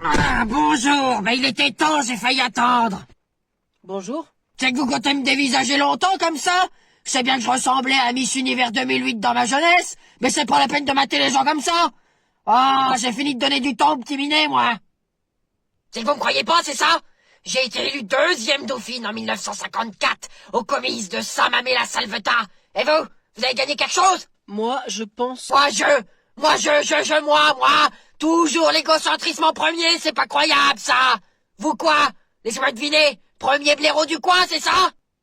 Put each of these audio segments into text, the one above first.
Ah, bonjour. Mais il était temps, j'ai failli attendre. Bonjour. C'est que vous comptez me dévisager longtemps comme ça? Je sais bien que je ressemblais à Miss Univers 2008 dans ma jeunesse, mais c'est pas la peine de mater les gens comme ça. Ah, j'ai fini de donner du temps au petit minet, moi. C'est que vous me croyez pas, c'est ça? J'ai été élu 2e dauphine en 1954 au comice de Saint-Mamé-la-Salvetat. Et vous avez gagné quelque chose? Moi, je pense... Moi, toujours l'égocentrisme en premier, c'est pas croyable, ça. Vous quoi? Laissez-moi deviner. Premier blaireau du coin, c'est ça?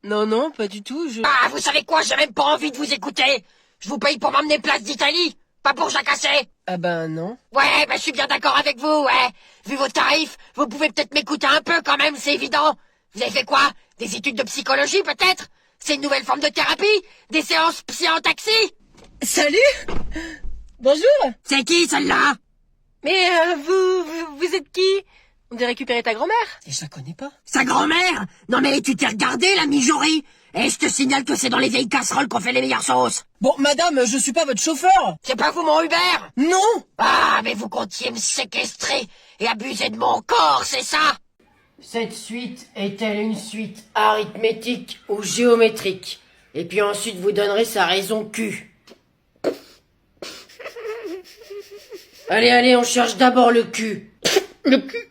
Non, pas du tout, Ah, vous savez quoi, j'ai même pas envie de vous écouter. Je vous paye pour m'emmener place d'Italie, pas pour jacasser. Ah ben non. Ouais, je suis bien d'accord avec vous, ouais. Vu vos tarifs, vous pouvez peut-être m'écouter un peu quand même, c'est évident. Vous avez fait quoi? Des études de psychologie, peut-être? C'est une nouvelle forme de thérapie? Des séances psy en taxi? Salut. Bonjour. C'est qui, celle-là? Mais vous êtes qui? On dirait récupérer ta grand-mère. Et je la connais pas. Sa grand-mère? Non mais tu t'es regardé, la mijorie? Et je te signale que c'est dans les vieilles casseroles qu'on fait les meilleures sauces. Bon, madame, je suis pas votre chauffeur. C'est pas vous mon Uber? Non. Ah, mais vous comptiez me séquestrer et abuser de mon corps, c'est ça? Cette suite est-elle une suite arithmétique ou géométrique? Et puis ensuite vous donnerez sa raison Q. Allez, on cherche d'abord le Q. Le Q.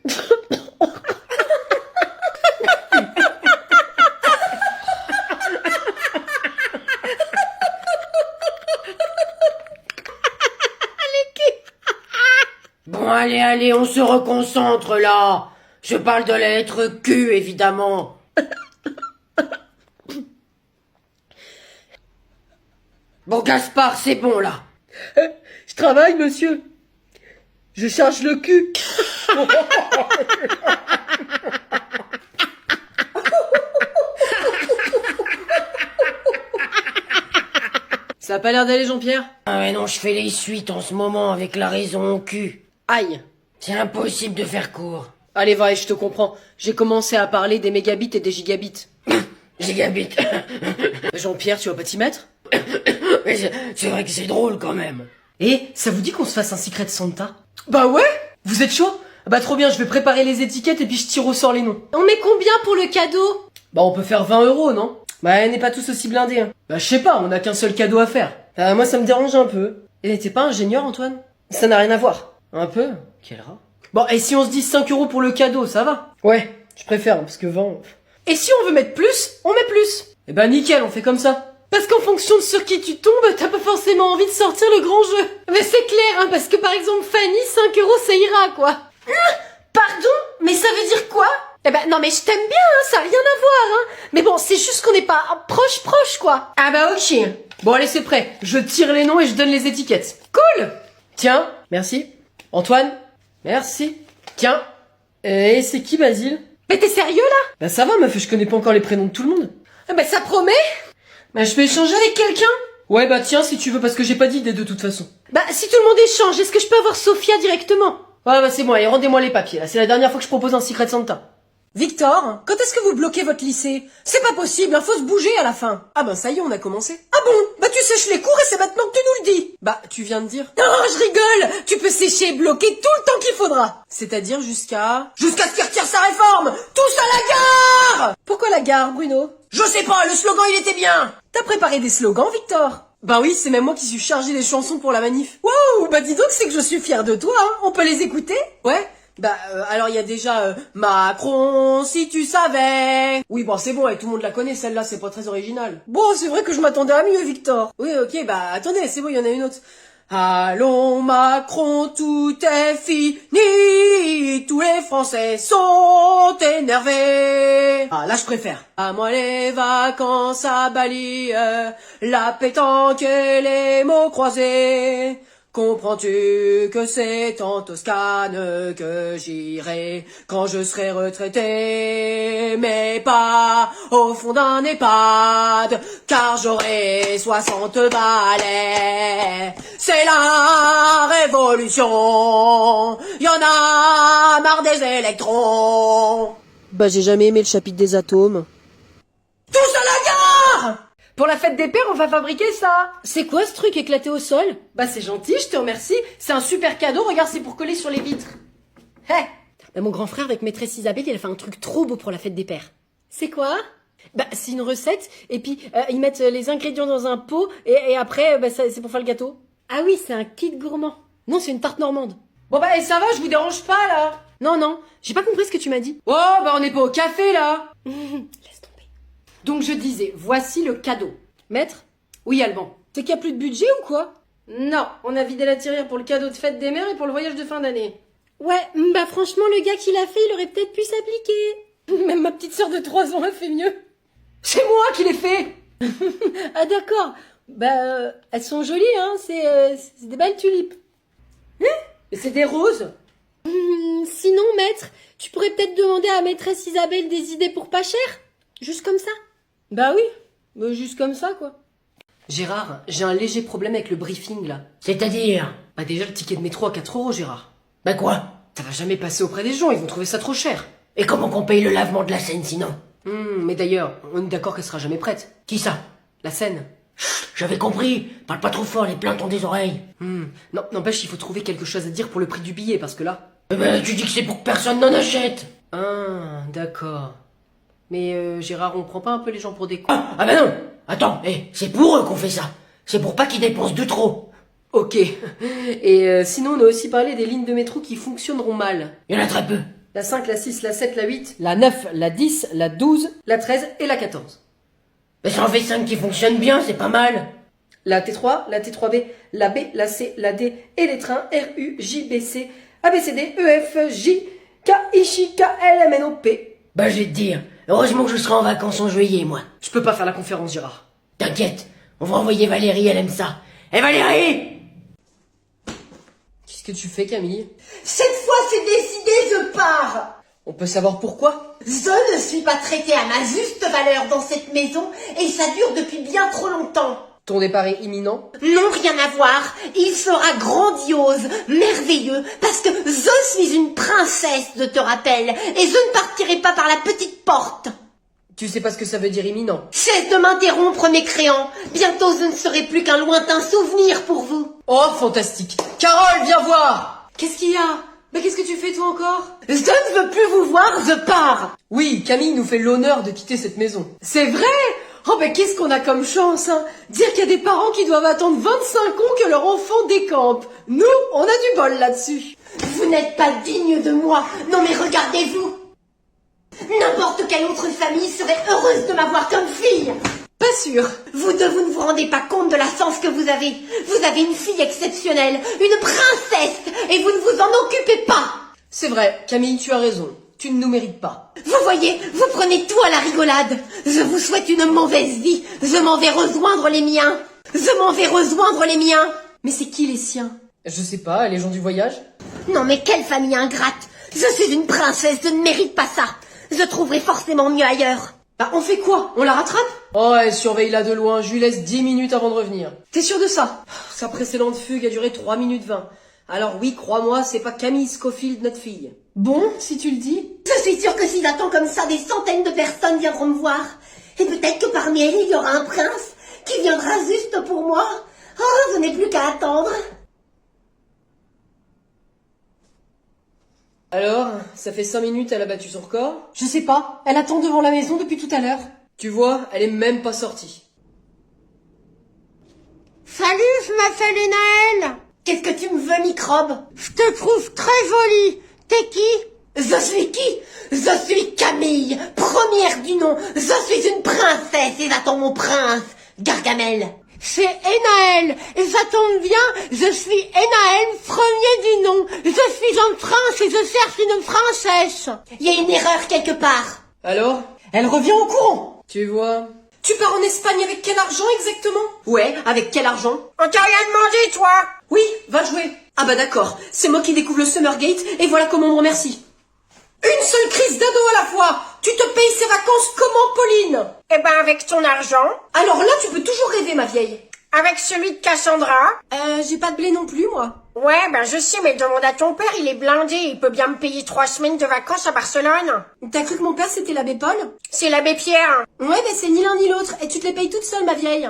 Bon, allez, on se reconcentre là. Je parle de la lettre Q, évidemment. Bon, Gaspard, c'est bon là. Je travaille, monsieur. Je cherche le cul. Ça a pas l'air d'aller, Jean-Pierre? Ah ouais, non, je fais les suites en ce moment avec la raison Q. Aïe. C'est impossible de faire court. Allez, va, je te comprends. J'ai commencé à parler des mégabits et des gigabits. Gigabit. Jean-Pierre, tu vas pas t'y mettre? Mais c'est vrai que c'est drôle quand même. Et ça vous dit qu'on se fasse un Secret Santa? Bah ouais. Vous êtes chaud? Bah trop bien, je vais préparer les étiquettes et puis je tire au sort les noms. On met combien pour le cadeau? Bah on peut faire 20 €, non? Bah on n'est pas tous aussi blindés. Hein. Bah je sais pas, on a qu'un seul cadeau à faire. Moi ça me dérange un peu. Et t'es pas ingénieur, Antoine? Ça n'a rien à voir. Un peu? Quel rat. Bon, et si on se dit 5 € pour le cadeau, ça va? Ouais, je préfère, parce que 20... Et si on veut mettre plus, on met plus. Eh ben nickel, on fait comme ça. Parce qu'en fonction de sur qui tu tombes, t'as pas forcément envie de sortir le grand jeu. Mais c'est clair, hein, parce que par exemple, Fanny, 5 € ça ira, quoi. Pardon? Mais ça veut dire quoi? Eh ben, non mais je t'aime bien, hein, ça a rien à voir, hein. Mais bon, c'est juste qu'on n'est pas proche, quoi. Ah bah ok. Bon allez, c'est prêt. Je tire les noms et je donne les étiquettes. Cool. Tiens, merci. Antoine, merci. Tiens. Et c'est qui, Basile? Mais t'es sérieux, là? Bah ça va, meuf, je connais pas encore les prénoms de tout le monde. Bah ça promet. Bah je peux échanger avec quelqu'un? Ouais bah tiens si tu veux parce que j'ai pas d'idée de toute façon. Bah si tout le monde échange, est-ce que je peux avoir Sophia directement? Ouais bah c'est bon, allez rendez-moi les papiers là, c'est la dernière fois que je propose un Secret Santa. Victor, quand est-ce que vous bloquez votre lycée? C'est pas possible, faut se bouger à la fin. Ah ben ça y est, on a commencé. Ah bon? Bah tu sèches les cours et c'est maintenant que tu nous le dis. Bah tu viens de dire. Non, je rigole. Tu peux sécher et bloquer tout le temps qu'il faudra. C'est-à-dire jusqu'à ce qu'il retire sa réforme. Tous à la gare. Pourquoi la gare, Bruno? Je sais pas, le slogan il était bien. T'as préparé des slogans, Victor? Bah oui, c'est même moi qui suis chargé des chansons pour la manif. Waouh, bah dis donc, c'est que je suis fière de toi, hein. On peut les écouter? Ouais. Bah alors il y a déjà Macron si tu savais. Oui bon c'est bon et tout le monde la connaît celle-là, c'est pas très original. Bon c'est vrai que je m'attendais à mieux Victor. Oui ok bah attendez c'est bon il y en a une autre. Allons Macron tout est fini, tous les Français sont énervés. Ah là je préfère. À moi les vacances à Bali, la pétanque et les mots croisés. Comprends-tu que c'est en Toscane que j'irai quand je serai retraité, mais pas au fond d'un EHPAD, car j'aurai 60 balais. C'est la révolution, y en a marre des électrons. Bah j'ai jamais aimé le chapitre des atomes. Tous à la gare! Pour la fête des pères, on va fabriquer ça. C'est quoi ce truc éclaté au sol? Bah c'est gentil, je te remercie. C'est un super cadeau, regarde, c'est pour coller sur les vitres. Hé, Bah, mon grand frère avec maîtresse Isabelle, il a fait un truc trop beau pour la fête des pères. C'est quoi? Bah, c'est une recette, et puis ils mettent les ingrédients dans un pot, et après, c'est pour faire le gâteau. Ah oui, c'est un kit gourmand. Non, c'est une tarte normande. Bon bah, ça va, je vous dérange pas, là. Non, j'ai pas compris ce que tu m'as dit. Oh, bah on n'est pas au café, là. Laisse tomber. Donc je disais, voici le cadeau. Maître? Oui, Alban. C'est qu'il y a plus de budget ou quoi? Non, on a vidé la tirelire pour le cadeau de fête des mères et pour le voyage de fin d'année. Ouais, bah franchement, le gars qui l'a fait, il aurait peut-être pu s'appliquer. Même ma petite sœur de 3 ans a fait mieux. C'est moi qui l'ai fait. Ah d'accord. Bah, elles sont jolies, hein, c'est des belles tulipes. Mais c'est des roses. Sinon, maître, tu pourrais peut-être demander à maîtresse Isabelle des idées pour pas cher. Juste comme ça. Bah oui, juste comme ça, quoi. Gérard, j'ai un léger problème avec le briefing, là. C'est-à-dire? Bah déjà, le ticket de métro à 4 €, Gérard. Bah quoi? Ça va jamais passer auprès des gens, ils vont trouver ça trop cher. Et comment qu'on paye le lavement de la Seine sinon? Mais d'ailleurs, on est d'accord qu'elle sera jamais prête. Qui ça? La Seine. J'avais compris. Parle pas trop fort, les plaintes ont des oreilles. Non, n'empêche, il faut trouver quelque chose à dire pour le prix du billet, parce que là... Eh ben, tu dis que c'est pour que personne n'en achète. Ah, d'accord. Mais Gérard, on prend pas un peu les gens pour des cons? Ah bah non. Attends, c'est pour eux qu'on fait ça. C'est pour pas qu'ils dépensent de trop. Ok. Et sinon, on a aussi parlé des lignes de métro qui fonctionneront mal. Il y en a très peu. La 5, la 6, la 7, la 8, la 9, la 10, la 12, la 13 et la 14. Mais ça en fait 5 qui fonctionnent bien, c'est pas mal. La T3, la T3B, la B, la C, la D et les trains R, U, J, B, C, A, B, C, D, E, F, J, K, I, J, K, L, M, N, O, P. Bah je vais te dire, heureusement que je serai en vacances en juillet, moi. Je peux pas faire la conférence, Gérard. T'inquiète, on va envoyer Valérie, elle aime ça. Eh Valérie! Qu'est-ce que tu fais, Camille? Cette fois, c'est décidé, je pars. On peut savoir pourquoi? Je ne suis pas traitée à ma juste valeur dans cette maison et ça dure depuis bien trop longtemps. Ton départ est imminent? Non, rien à voir. Il sera grandiose, merveilleux, parce que je suis une princesse, je te rappelle, et je ne partirai pas par la petite porte. Tu sais pas ce que ça veut dire imminent? Cesse de m'interrompre, mécréant. Bientôt, je ne serai plus qu'un lointain souvenir pour vous. Oh, fantastique! Carole, viens voir! Qu'est-ce qu'il y a? Mais qu'est-ce que tu fais toi encore? Je ne veux plus vous voir, je pars. Oui, Camille nous fait l'honneur de quitter cette maison. C'est vrai? Oh ben qu'est-ce qu'on a comme chance, hein? Dire qu'il y a des parents qui doivent attendre 25 ans que leur enfant décampe. Nous, on a du bol là-dessus. Vous n'êtes pas digne de moi. Non mais regardez-vous. N'importe quelle autre famille serait heureuse de m'avoir comme fille. Pas sûr. Vous deux, vous ne vous rendez pas compte de la chance que vous avez. Vous avez une fille exceptionnelle, une princesse, et vous ne vous en occupez pas. C'est vrai, Camille, tu as raison. Tu ne nous mérites pas. Vous voyez, vous prenez tout à la rigolade. Je vous souhaite une mauvaise vie. Je m'en vais rejoindre les miens. Je m'en vais rejoindre les miens. Mais c'est qui les siens? Je sais pas, les gens du voyage? Non mais quelle famille ingrate. Je suis une princesse, je ne mérite pas ça. Je trouverai forcément mieux ailleurs. Bah on fait quoi? On la rattrape? Oh, elle surveille-la de loin, je lui laisse 10 minutes avant de revenir. T'es sûr de ça? Sa précédente fugue a duré 3 minutes 20. Alors oui, crois-moi, c'est pas Camille Scofield, notre fille. Bon, si tu le dis. Je suis sûre que si j'attends comme ça, des centaines de personnes viendront me voir. Et peut-être que parmi elles, il y aura un prince qui viendra juste pour moi. Oh, je n'ai plus qu'à attendre. Alors, ça fait 5 minutes, elle a battu son record? Je sais pas, elle attend devant la maison depuis tout à l'heure. Tu vois, elle est même pas sortie. Salut, je m'appelle Naël. Qu'est-ce que tu me veux, microbe? Je te trouve très jolie. T'es qui? Je suis qui? Je suis Camille, première du nom. Je suis une princesse et j'attends mon prince, Gargamel. C'est Enaël, et ça tombe bien, je suis Enaël, premier du nom. Je suis en France et je cherche une princesse. Il y a une erreur quelque part. Alors? Elle revient au courant. Tu vois? Tu pars en Espagne avec quel argent exactement? Ouais, avec quel argent? On t'a rien demandé, toi? Oui, va jouer. Ah bah d'accord, c'est moi qui découvre le Summergate et voilà comment on me remercie. Une seule crise d'ado à la fois. Tu te payes ces vacances comment, Pauline? Eh ben, avec ton argent. Alors là, tu peux toujours rêver, ma vieille. Avec celui de Cassandra. J'ai pas de blé non plus, moi. Ouais, ben je sais, mais demande à ton père, il est blindé. Il peut bien me payer 3 semaines de vacances à Barcelone. T'as cru que mon père, c'était l'abbé Paul? C'est l'abbé Pierre. Ouais, mais c'est ni l'un ni l'autre. Et tu te les payes toute seule, ma vieille.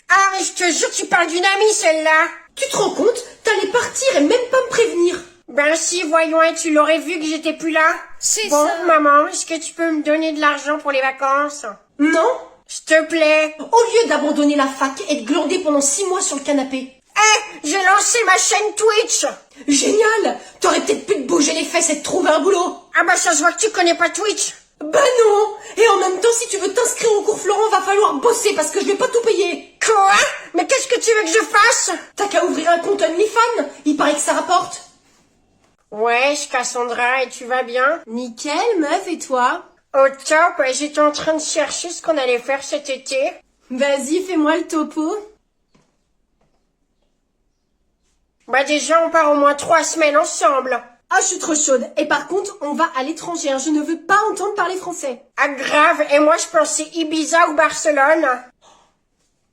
Ah, mais je te jure, tu parles d'une amie, celle-là. Tu te rends compte? T'allais partir et même pas me prévenir. Ben si, voyons, et tu l'aurais vu que j'étais plus là. C'est Bon, ça. maman, est-ce que tu peux me donner de l'argent pour les vacances? Non. S'il te plaît. Au lieu d'abandonner la fac et de glander pendant 6 mois sur le canapé. J'ai lancé ma chaîne Twitch. Génial. T'aurais peut-être pu te bouger les fesses et te trouver un boulot. Ah bah ça se voit que tu connais pas Twitch. Bah non. Et en même temps, si tu veux t'inscrire au cours Florent, va falloir bosser parce que je vais pas tout payer. Quoi? Mais qu'est-ce que tu veux que je fasse? T'as qu'à ouvrir un compte OnlyFans. Il paraît que ça rapporte. Ouais, je Cassandra, et tu vas bien? Nickel, meuf, et toi? Au top, j'étais en train de chercher ce qu'on allait faire cet été. Vas-y, fais-moi le topo. Bah déjà, on part au moins 3 semaines ensemble. Ah, je suis trop chaude. Et par contre, on va à l'étranger, hein. Je ne veux pas entendre parler français. Ah grave, et moi je pensais Ibiza ou Barcelone.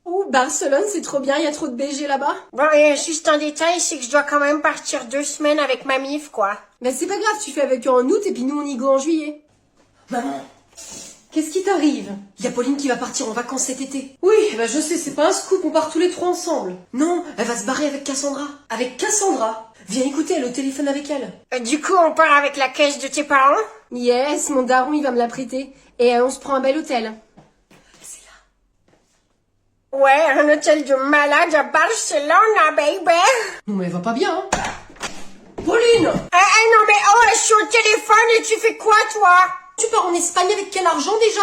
Ouh, Barcelone, c'est trop bien, il y a trop de BG là-bas. Bon, et juste un détail, c'est que je dois quand même partir 2 semaines avec ma mif, quoi. Mais c'est pas grave, tu fais avec eux en août et puis nous on y go en juillet. Maman, qu'est-ce qui t'arrive? Il y a Pauline qui va partir en vacances cet été. Oui, bah je sais, c'est pas un scoop, on part tous les 3 ensemble. Non, elle va se barrer avec Cassandra. Avec Cassandra? Viens écouter, elle est au téléphone avec elle. Du coup, on part avec la caisse de tes parents? Yes, mon daron il va me la prêter. Et on se prend un bel hôtel. C'est là. Ouais, un hôtel de malade à Barcelone, baby. Non mais elle va pas bien, hein. Pauline! Non mais oh, je suis au téléphone et tu fais quoi, toi? Tu pars en Espagne avec quel argent déjà?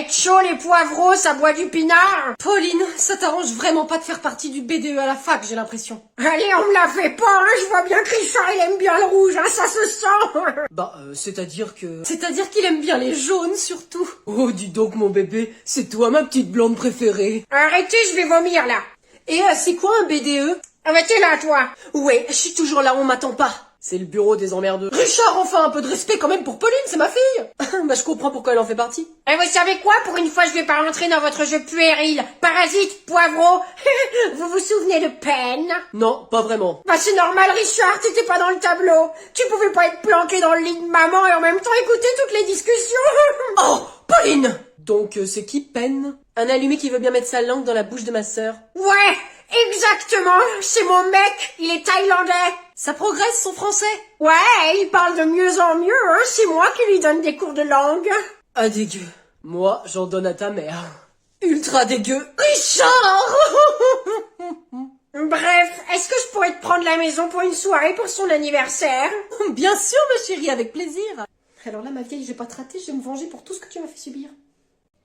Chaud, les poivreaux, ça boit du pinard. Pauline, ça t'arrange vraiment pas de faire partie du BDE à la fac, j'ai l'impression. Allez, on me la fait pas, hein. Je vois bien que Richard, il aime bien le rouge, hein, ça se sent. Bah, c'est-à-dire que... C'est-à-dire qu'il aime bien les jaunes, surtout. Oh, dis donc, mon bébé, c'est toi ma petite blonde préférée. Arrêtez, je vais vomir, là. Et c'est quoi un BDE? Ah bah t'es là, toi. Ouais, je suis toujours là, on m'attend pas. C'est le bureau des emmerdeux. Richard, enfin, un peu de respect quand même pour Pauline, c'est ma fille. Bah, je comprends pourquoi elle en fait partie. Et vous savez quoi? Pour une fois, je vais pas rentrer dans votre jeu puéril. Parasite, poivreau. Vous vous souvenez de Pen? Non, pas vraiment. Bah c'est normal, Richard, t'étais pas dans le tableau. Tu pouvais pas être planqué dans le lit de maman et en même temps écouter toutes les discussions. Oh, Pauline! Donc, c'est qui Pen? Un allumé qui veut bien mettre sa langue dans la bouche de ma sœur. Ouais, exactement. C'est mon mec, il est thaïlandais. Ça progresse, son français? Ouais, il parle de mieux en mieux, hein. C'est moi qui lui donne des cours de langue. Ah, dégueu. Moi, j'en donne à ta mère. Ultra dégueu. Richard! Bref, est-ce que je pourrais te prendre la maison pour une soirée pour son anniversaire? Bien sûr, ma chérie, avec plaisir. Alors là, ma vieille, je vais pas te rater, je vais me venger pour tout ce que tu m'as fait subir.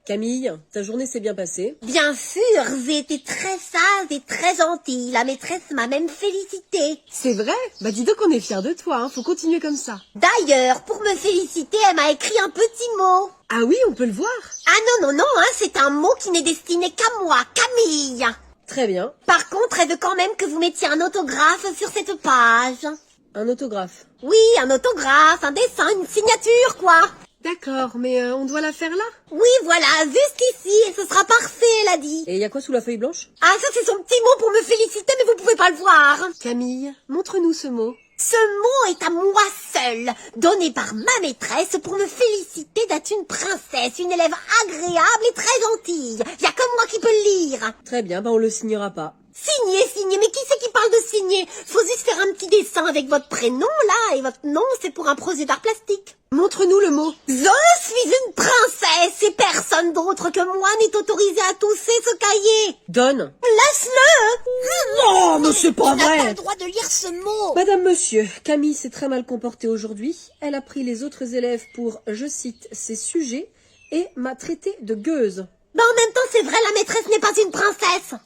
Camille, ta journée s'est bien passée? Bien sûr, j'ai été très sage et très gentille. La maîtresse m'a même félicité. C'est vrai? Bah dis donc qu'on est fiers de toi, hein. Faut continuer comme ça. D'ailleurs, pour me féliciter, elle m'a écrit un petit mot. Ah oui, on peut le voir? Ah non, hein, c'est un mot qui n'est destiné qu'à moi, Camille. Très bien. Par contre, elle veut quand même que vous mettiez un autographe sur cette page. Un autographe. Oui, un autographe, un dessin, une signature, quoi. D'accord, mais on doit la faire là? Oui, voilà, juste ici, et ce sera parfait, elle a dit. Et y a quoi sous la feuille blanche? Ah, ça c'est son petit mot pour me féliciter, mais vous pouvez pas le voir. Camille, montre-nous ce mot. Ce mot est à moi seule, donné par ma maîtresse pour me féliciter d'être une princesse, une élève agréable et très gentille. Y a que moi qui peux le lire. Très bien, bah on le signera pas. Signer, mais qui c'est qui parle de signer? Faut juste faire un petit dessin avec votre prénom, là, et votre nom, c'est pour un projet d'art plastique. Montre-nous le mot. Je suis une princesse et personne d'autre que moi n'est autorisé à toucher ce cahier. Donne. Laisse-le. Non, mais c'est pas Tu n'as pas vrai. le droit de lire ce mot. Madame, monsieur, Camille s'est très mal comportée aujourd'hui. Elle a pris les autres élèves pour, je cite, ses sujets et m'a traité de gueuse. Mais en même temps, c'est vrai, la maîtresse n'est pas une princesse.